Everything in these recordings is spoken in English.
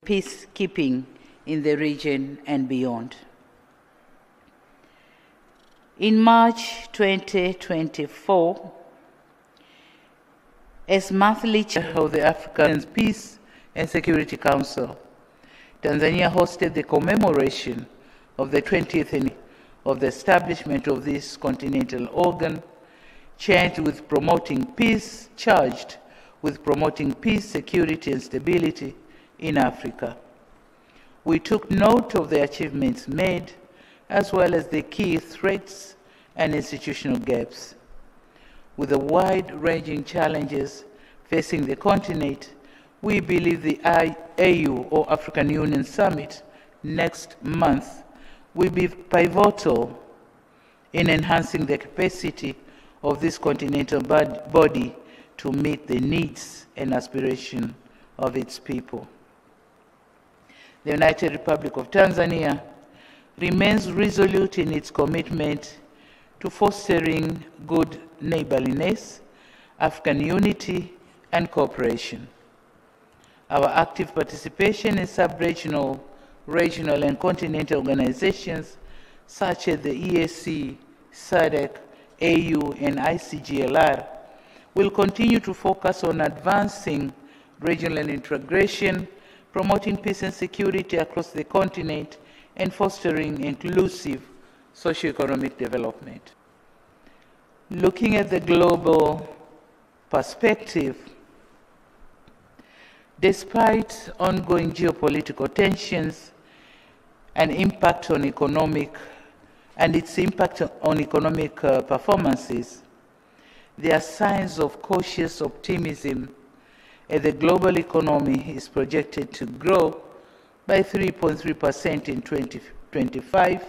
peacekeeping in the region and beyond. In March 2024, as monthly chair of the African Peace and Security Council, Tanzania hosted the commemoration of the 20th anniversary of the establishment of this continental organ, charged with promoting peace, security, and stability in Africa. We took note of the achievements made, as well as the key threats and institutional gaps. With the wide-ranging challenges facing the continent, we believe the AU, or African Union Summit, next month will be pivotal in enhancing the capacity of this continental body to meet the needs and aspirations of its people. The United Republic of Tanzania remains resolute in its commitment to fostering good neighborliness, African unity, and cooperation. Our active participation in sub-regional, regional, and continental organizations such as the EAC, SADC, AU, and ICGLR will continue to focus on advancing regional integration, promoting peace and security across the continent, and fostering inclusive socio-economic development. Looking at the global perspective, despite ongoing geopolitical tensions and its impact on economic performances, there are signs of cautious optimism as the global economy is projected to grow by 3.3% in 2025,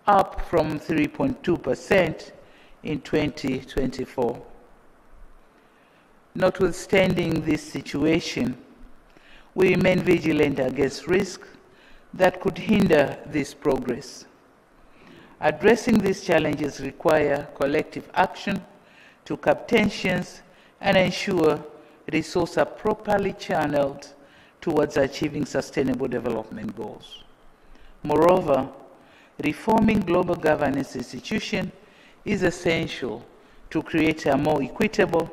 up from 3.2% in 2024. Notwithstanding this situation, we remain vigilant against risks that could hinder this progress. Addressing these challenges require collective action to curb tensions and ensure resources are properly channeled towards achieving sustainable development goals. Moreover, reforming global governance institutions is essential to create a more equitable,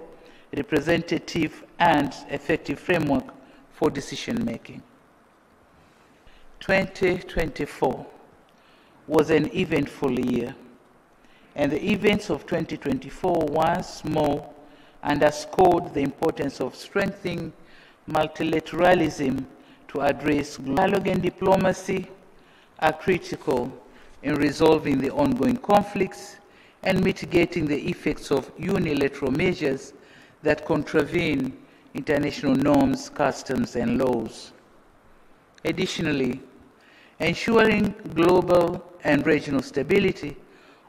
representative, and effective framework for decision-making. 2024 was an eventful year, and the events of 2024 once more underscored the importance of strengthening multilateralism to address dialogue and diplomacy are critical in resolving the ongoing conflicts and mitigating the effects of unilateral measures that contravene international norms, customs, and laws. Additionally, ensuring global and regional stability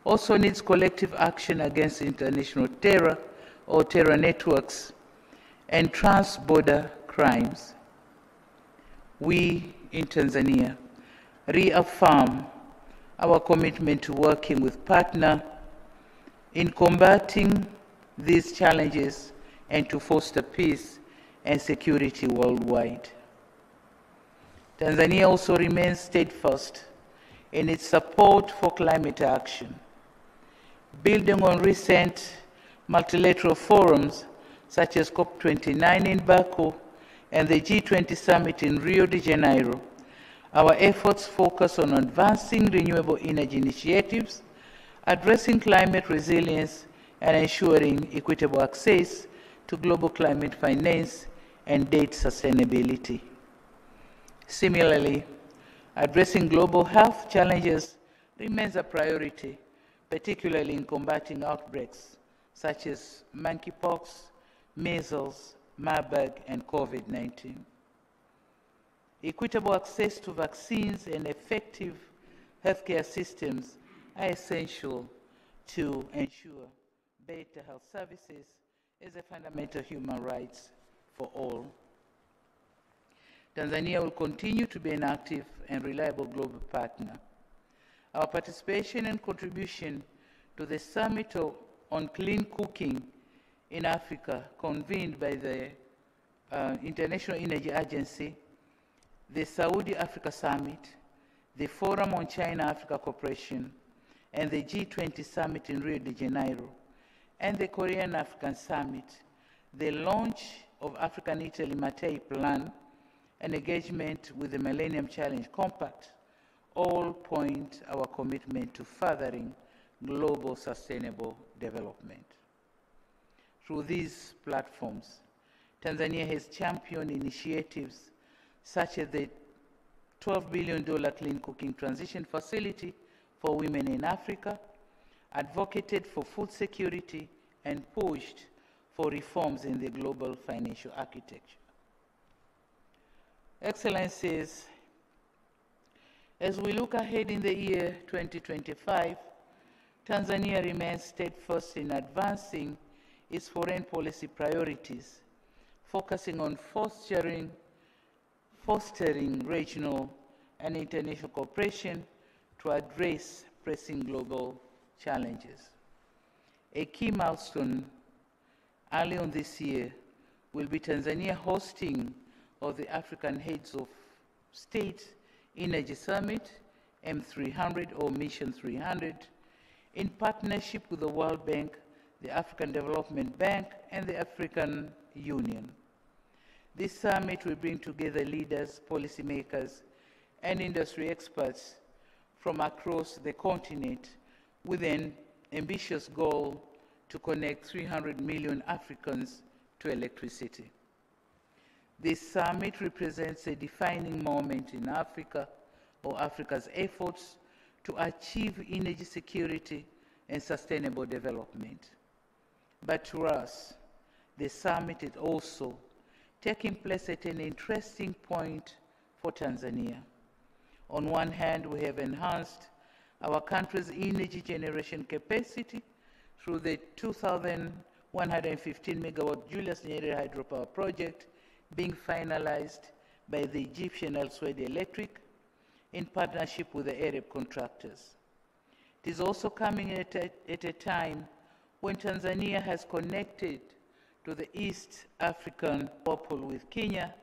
also needs collective action against international terror or terror networks and trans-border crimes. We in Tanzania reaffirm our commitment to working with partners in combating these challenges and to foster peace and security worldwide. Tanzania also remains steadfast in its support for climate action. Building on recent multilateral forums such as COP29 in Baku and the G20 summit in Rio de Janeiro, our efforts focus on advancing renewable energy initiatives, addressing climate resilience, and ensuring equitable access to global climate finance and debt sustainability. Similarly, addressing global health challenges remains a priority, particularly in combating outbreaks such as monkeypox, measles, Marburg, and COVID-19. Equitable access to vaccines and effective healthcare systems are essential to ensure better health services as a fundamental human right for all. Tanzania will continue to be an active and reliable global partner. Our participation and contribution to the Summit on Clean Cooking in Africa, convened by the International Energy Agency, the Saudi Africa Summit, the Forum on China-Africa Cooperation, and the G20 Summit in Rio de Janeiro, and the Korean African Summit, the launch of African-Italy Mattei Plan, and engagement with the Millennium Challenge Compact, all point our commitment to furthering global sustainable development. Through these platforms, Tanzania has championed initiatives such as the $12 billion Clean Cooking Transition Facility for Women in Africa, advocated for food security, and pushed for reforms in the global financial architecture. Excellencies, as we look ahead in the year 2025, Tanzania remains steadfast in advancing its foreign policy priorities, focusing on fostering regional and international cooperation to address pressing global challenges. A key milestone early on this year will be Tanzania hosting of the African Heads of State Energy Summit, M300 or Mission 300, in partnership with the World Bank, the African Development Bank, and the African Union. This summit will bring together leaders, policymakers, and industry experts from across the continent with an ambitious goal to connect 300 million Africans to electricity. This summit represents a defining moment in Africa or Africa's efforts to achieve energy security and sustainable development. But to us, the summit is also taking place at an interesting point for Tanzania. On one hand, we have enhanced our country's energy generation capacity through the 2,115 megawatt Julius Nyerere hydropower project being finalized by the Egyptian Al Saudi Electric in partnership with the Arab contractors. It is also coming at a time when Tanzania has connected to the East African pool with Kenya,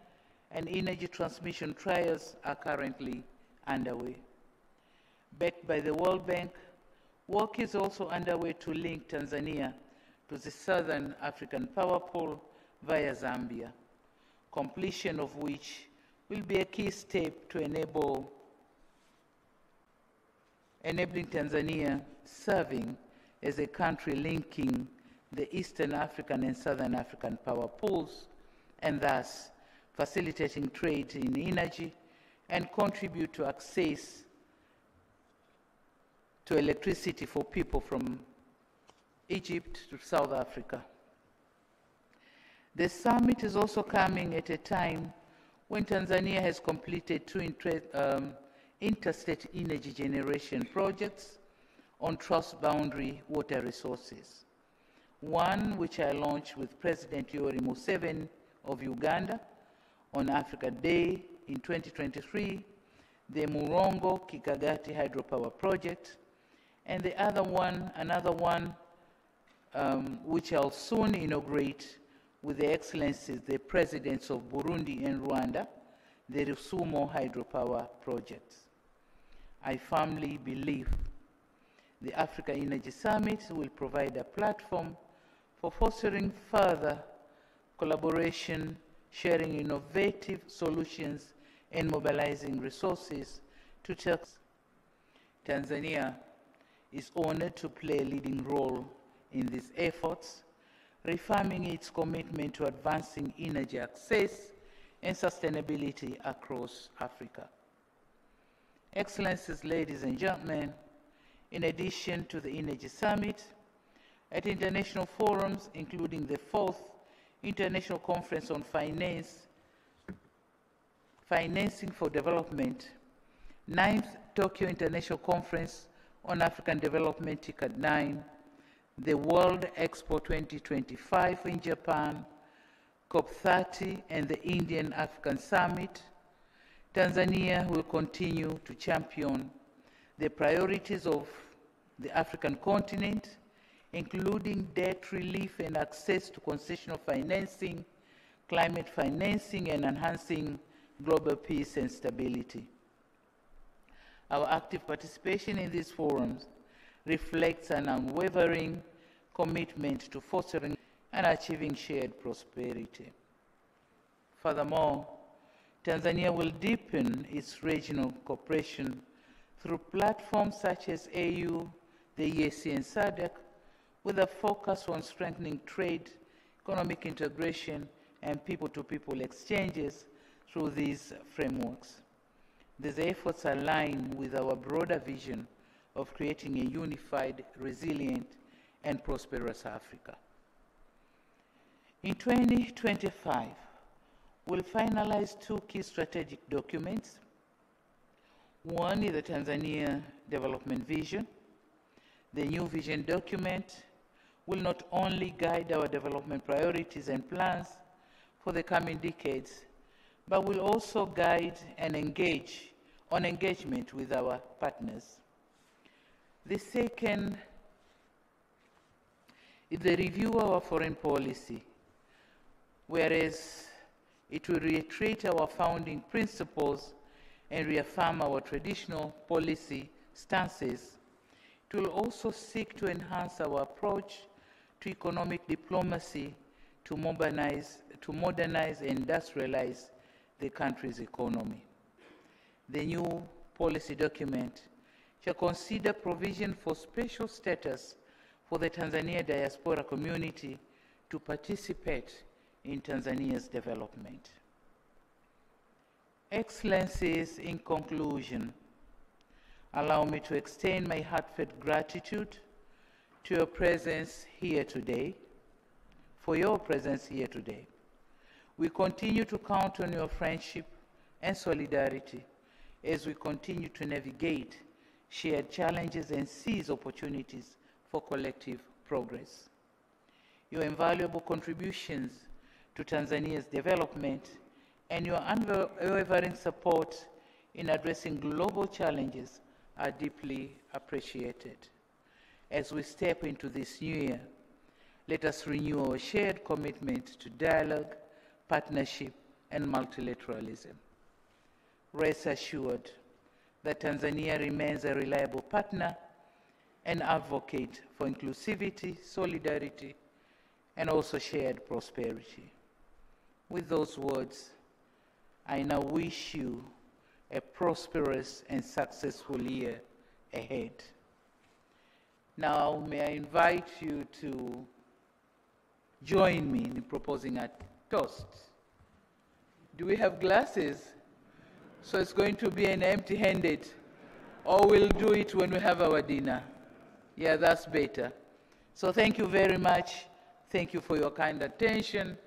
and energy transmission trials are currently underway. Backed by the World Bank, work is also underway to link Tanzania to the Southern African power pool via Zambia, completion of which will be a key step to enabling Tanzania serving as a country linking the Eastern African and Southern African power pools, and thus facilitating trade in energy and contribute to access to electricity for people from Egypt to South Africa. The summit is also coming at a time when Tanzania has completed two interstate energy generation projects on trans-boundary water resources. One which I launched with President Yoweri Museveni of Uganda on Africa Day in 2023, the Murongo Kikagati hydropower project, and another one which I'll soon inaugurate with the Excellencies, the Presidents of Burundi and Rwanda, the Rusumo hydropower projects. I firmly believe the Africa Energy Summit will provide a platform for fostering further collaboration, sharing innovative solutions, and mobilizing resources to take. Tanzania is honored to play a leading role in these efforts, reaffirming its commitment to advancing energy access and sustainability across Africa. Excellencies, ladies and gentlemen, in addition to the Energy Summit, at international forums, including the 4th International Conference on Financing for Development, 9th Tokyo International Conference on African Development, TICAD 9, the World Expo 2025 in Japan, COP30, and the Indian African Summit, Tanzania will continue to champion the priorities of the African continent, including debt relief and access to concessional financing, climate financing, and enhancing global peace and stability. Our active participation in these forums reflects an unwavering commitment to fostering and achieving shared prosperity. Furthermore, Tanzania will deepen its regional cooperation through platforms such as AU, the EAC, and SADC, with a focus on strengthening trade, economic integration, and people-to-people exchanges through these frameworks. These efforts align with our broader vision of creating a unified, resilient, and prosperous Africa. In 2025, we'll finalize two key strategic documents. One is the Tanzania Development Vision. The new vision document will not only guide our development priorities and plans for the coming decades, but will also guide and engagement with our partners. The second is the review of our foreign policy, whereas it will reiterate our founding principles and reaffirm our traditional policy stances. It will also seek to enhance our approach to economic diplomacy to modernize and industrialize the country's economy. The new policy document shall consider provision for special status for the Tanzania diaspora community to participate in Tanzania's development. Excellencies, in conclusion, allow me to extend my heartfelt gratitude to your presence here today, for your presence here today. We continue to count on your friendship and solidarity as we continue to navigate shared challenges and seize opportunities for collective progress. Your invaluable contributions to Tanzania's development and your unwavering support in addressing global challenges are deeply appreciated. As we step into this new year, let us renew our shared commitment to dialogue, partnership, and multilateralism. Rest assured that Tanzania remains a reliable partner and advocate for inclusivity, solidarity, and also shared prosperity. With those words, I now wish you a prosperous and successful year ahead. Now, may I invite you to join me in proposing a toast. Do we have glasses? So it's going to be an empty-handed, or we'll do it when we have our dinner. Yeah, that's better. So thank you very much. Thank you for your kind attention.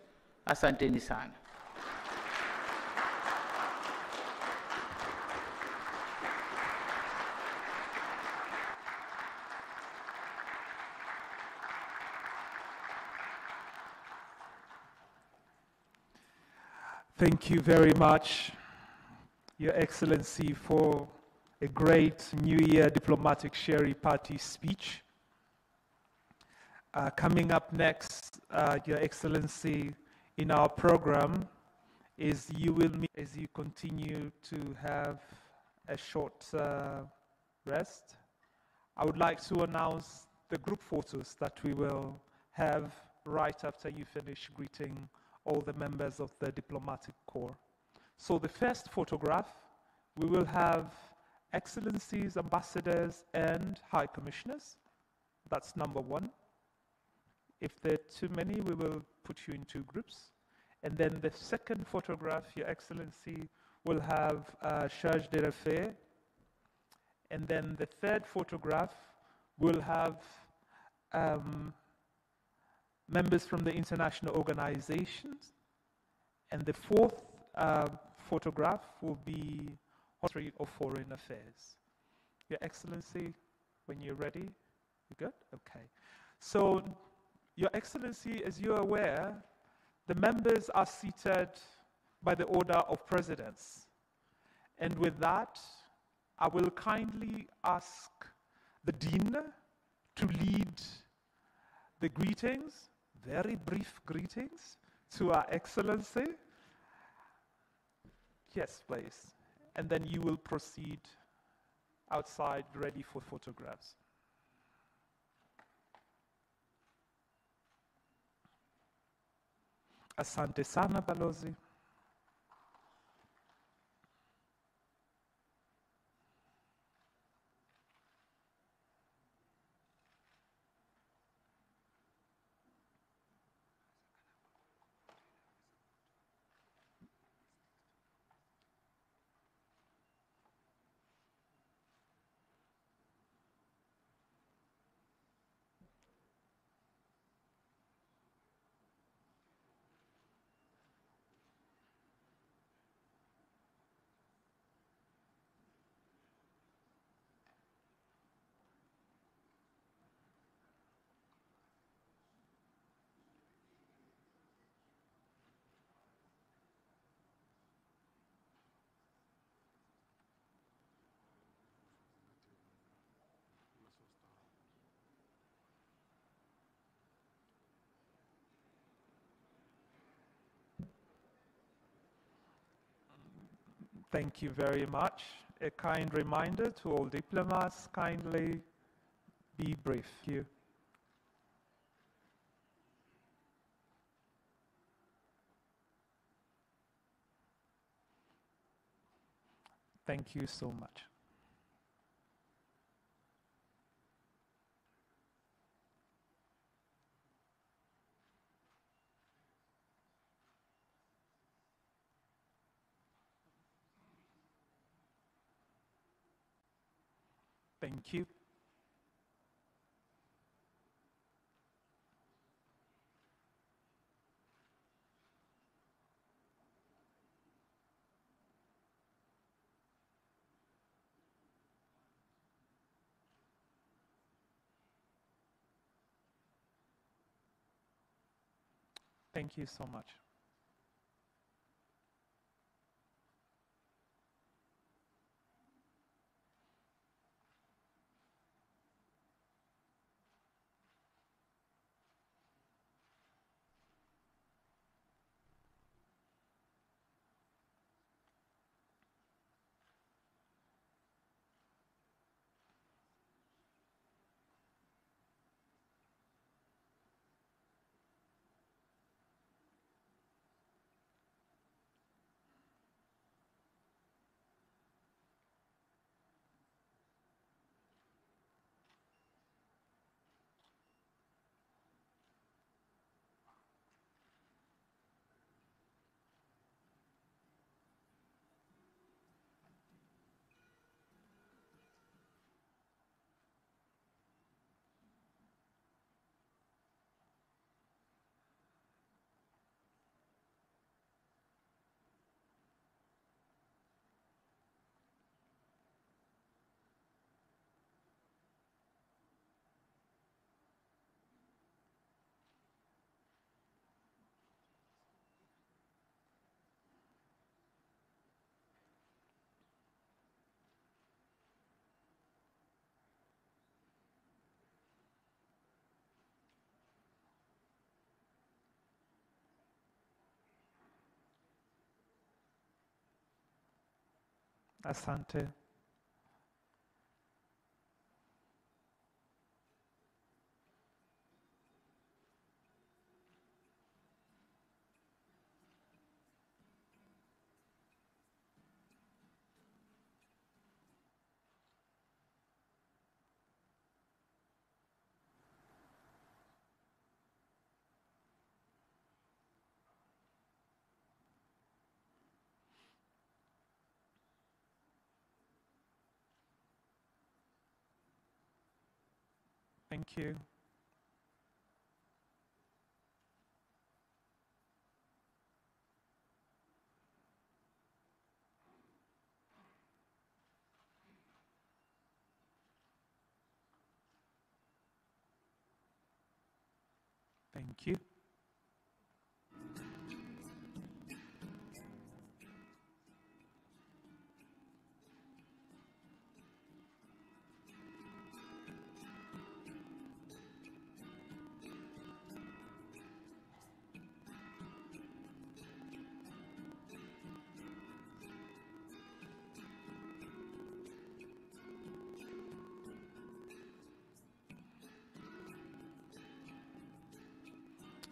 Asanteni sana. Thank you very much, Your Excellency, for a great New Year diplomatic Sherry Party speech. Coming up next, Your Excellency, in our program is you will meet as you continue to have a short rest. I would like to announce the group photos that we will have right after you finish greeting all the members of the diplomatic corps. So the first photograph, we will have excellencies, ambassadors, and high commissioners. That's number one. If there are too many, we will put you in two groups. And then the second photograph, Your Excellency, will have charge d'affaires. And then the third photograph will have members from the international organizations. And the fourth photograph will be Secretary of Foreign Affairs. Your Excellency, when you're ready, you good? Okay. So, Your Excellency, as you're aware, the members are seated by the order of precedence. And with that, I will kindly ask the Dean to lead the greetings, very brief greetings, to Our Excellency. Yes, please. And then you will proceed outside, ready for photographs. Asante sana, Balozi. Thank you very much. A kind reminder to all diplomats, kindly be brief. Thank you. Thank you so much. Thank you. Thank you so much. Asante. Thank you. Thank you.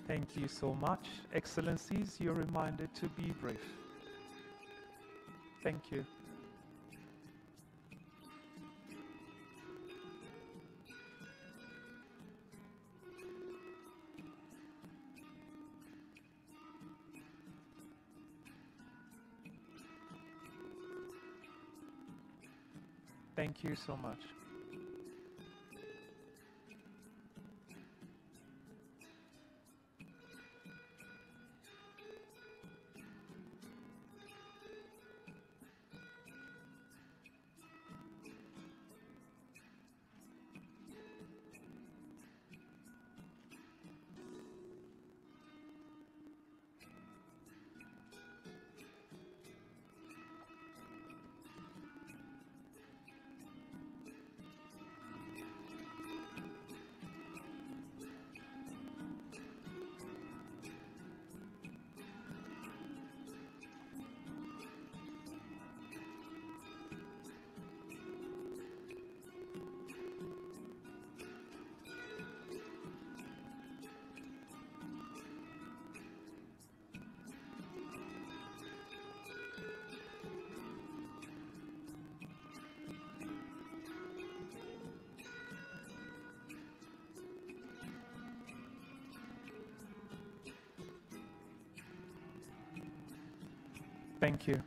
Thank you so much. Excellencies, you're reminded to be brief. Thank you. Thank you so much. Thank you.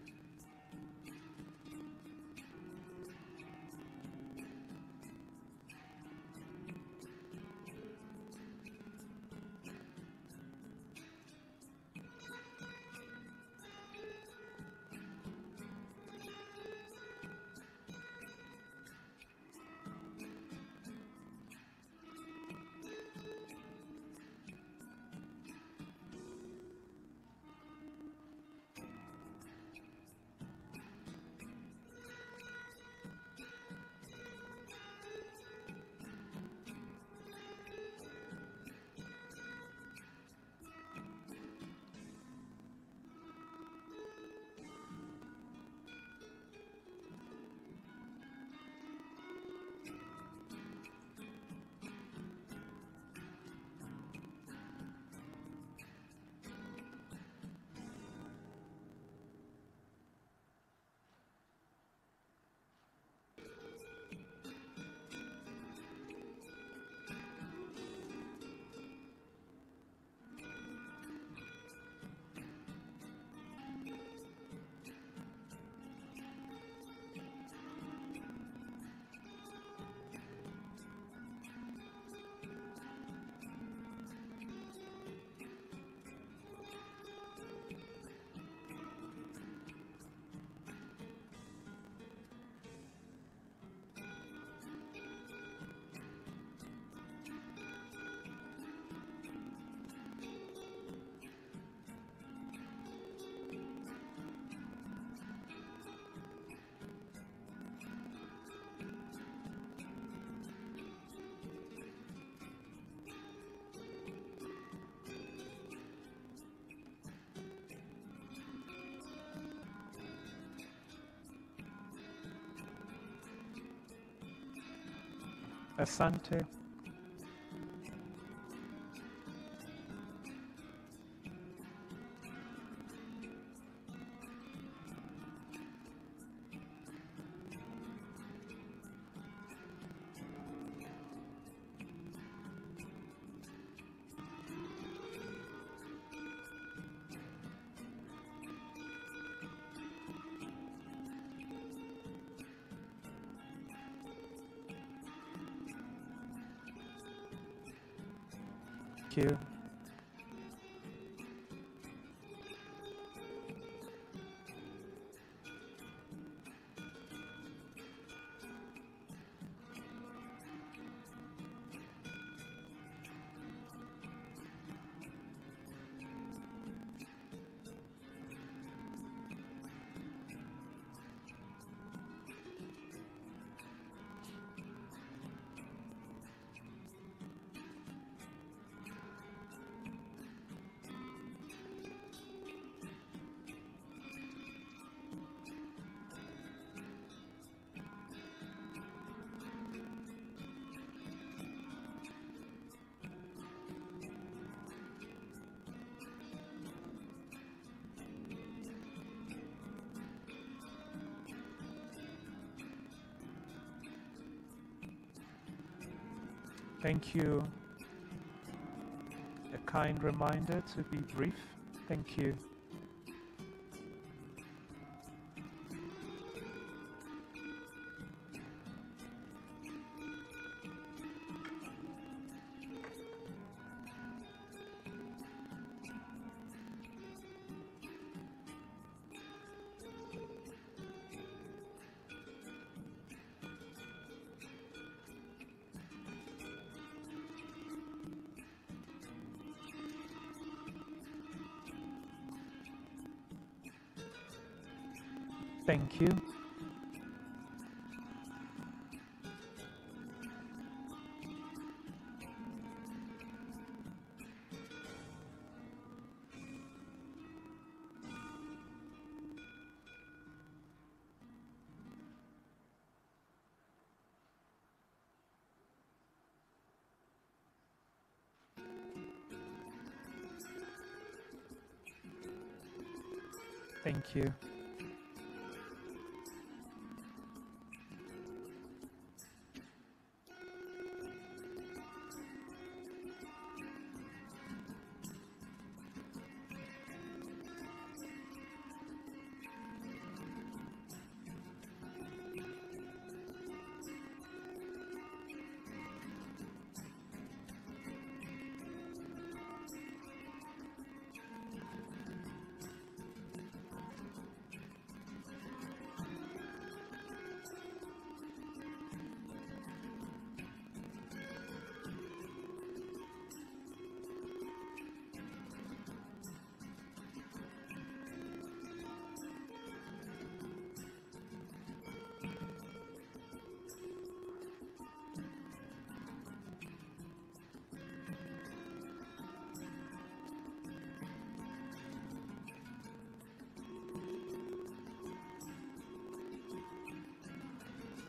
Asante. Thank you. Thank you. A kind reminder to be brief. Thank you. Thank you. Thank you.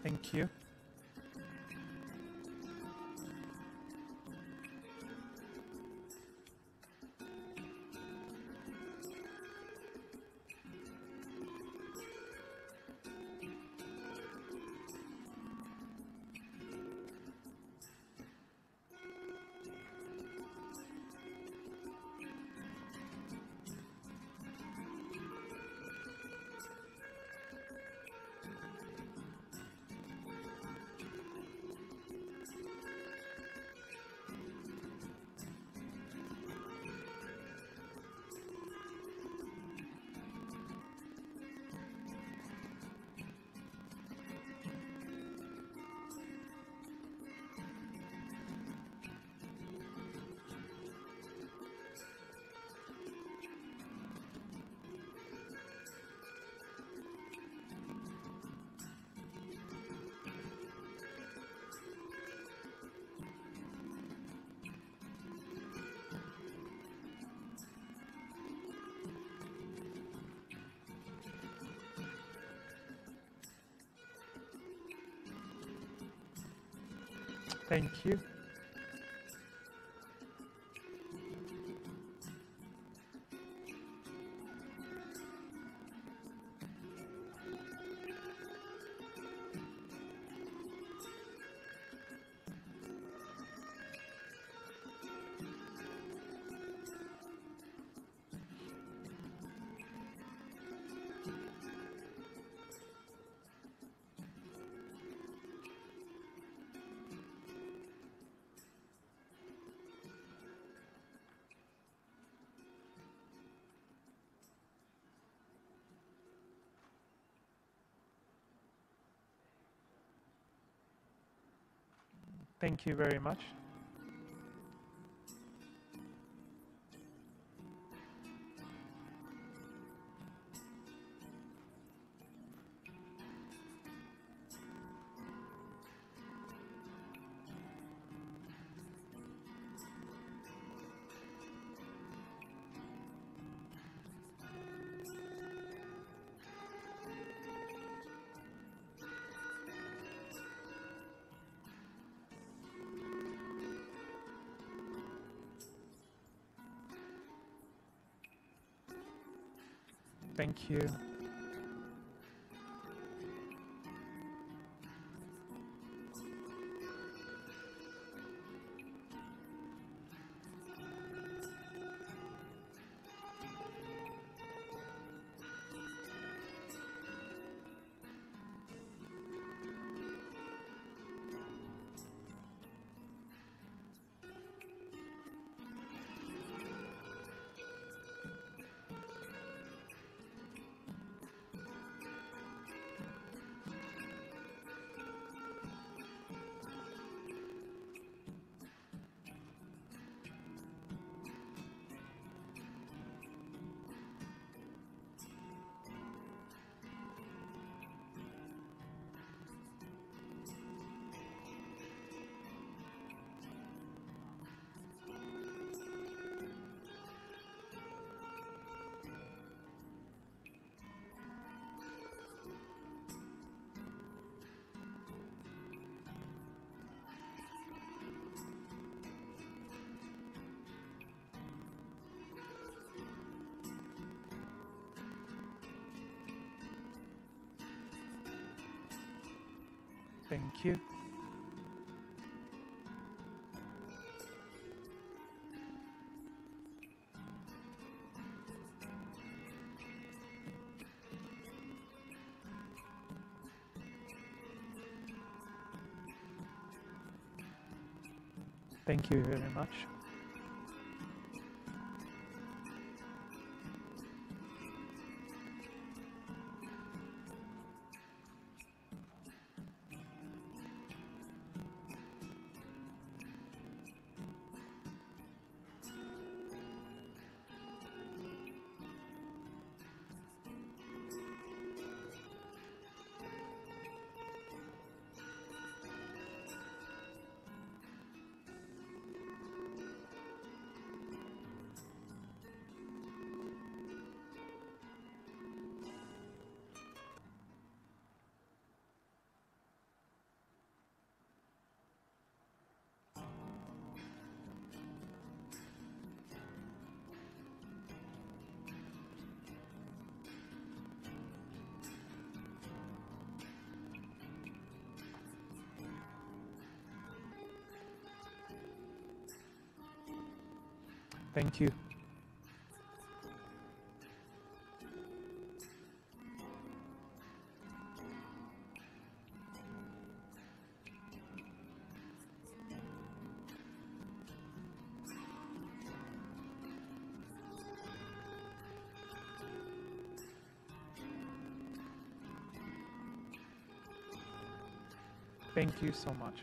Thank you. Thank you. Thank you very much. Thank you. Thank you. Thank you very much. Thank you. Thank you so much.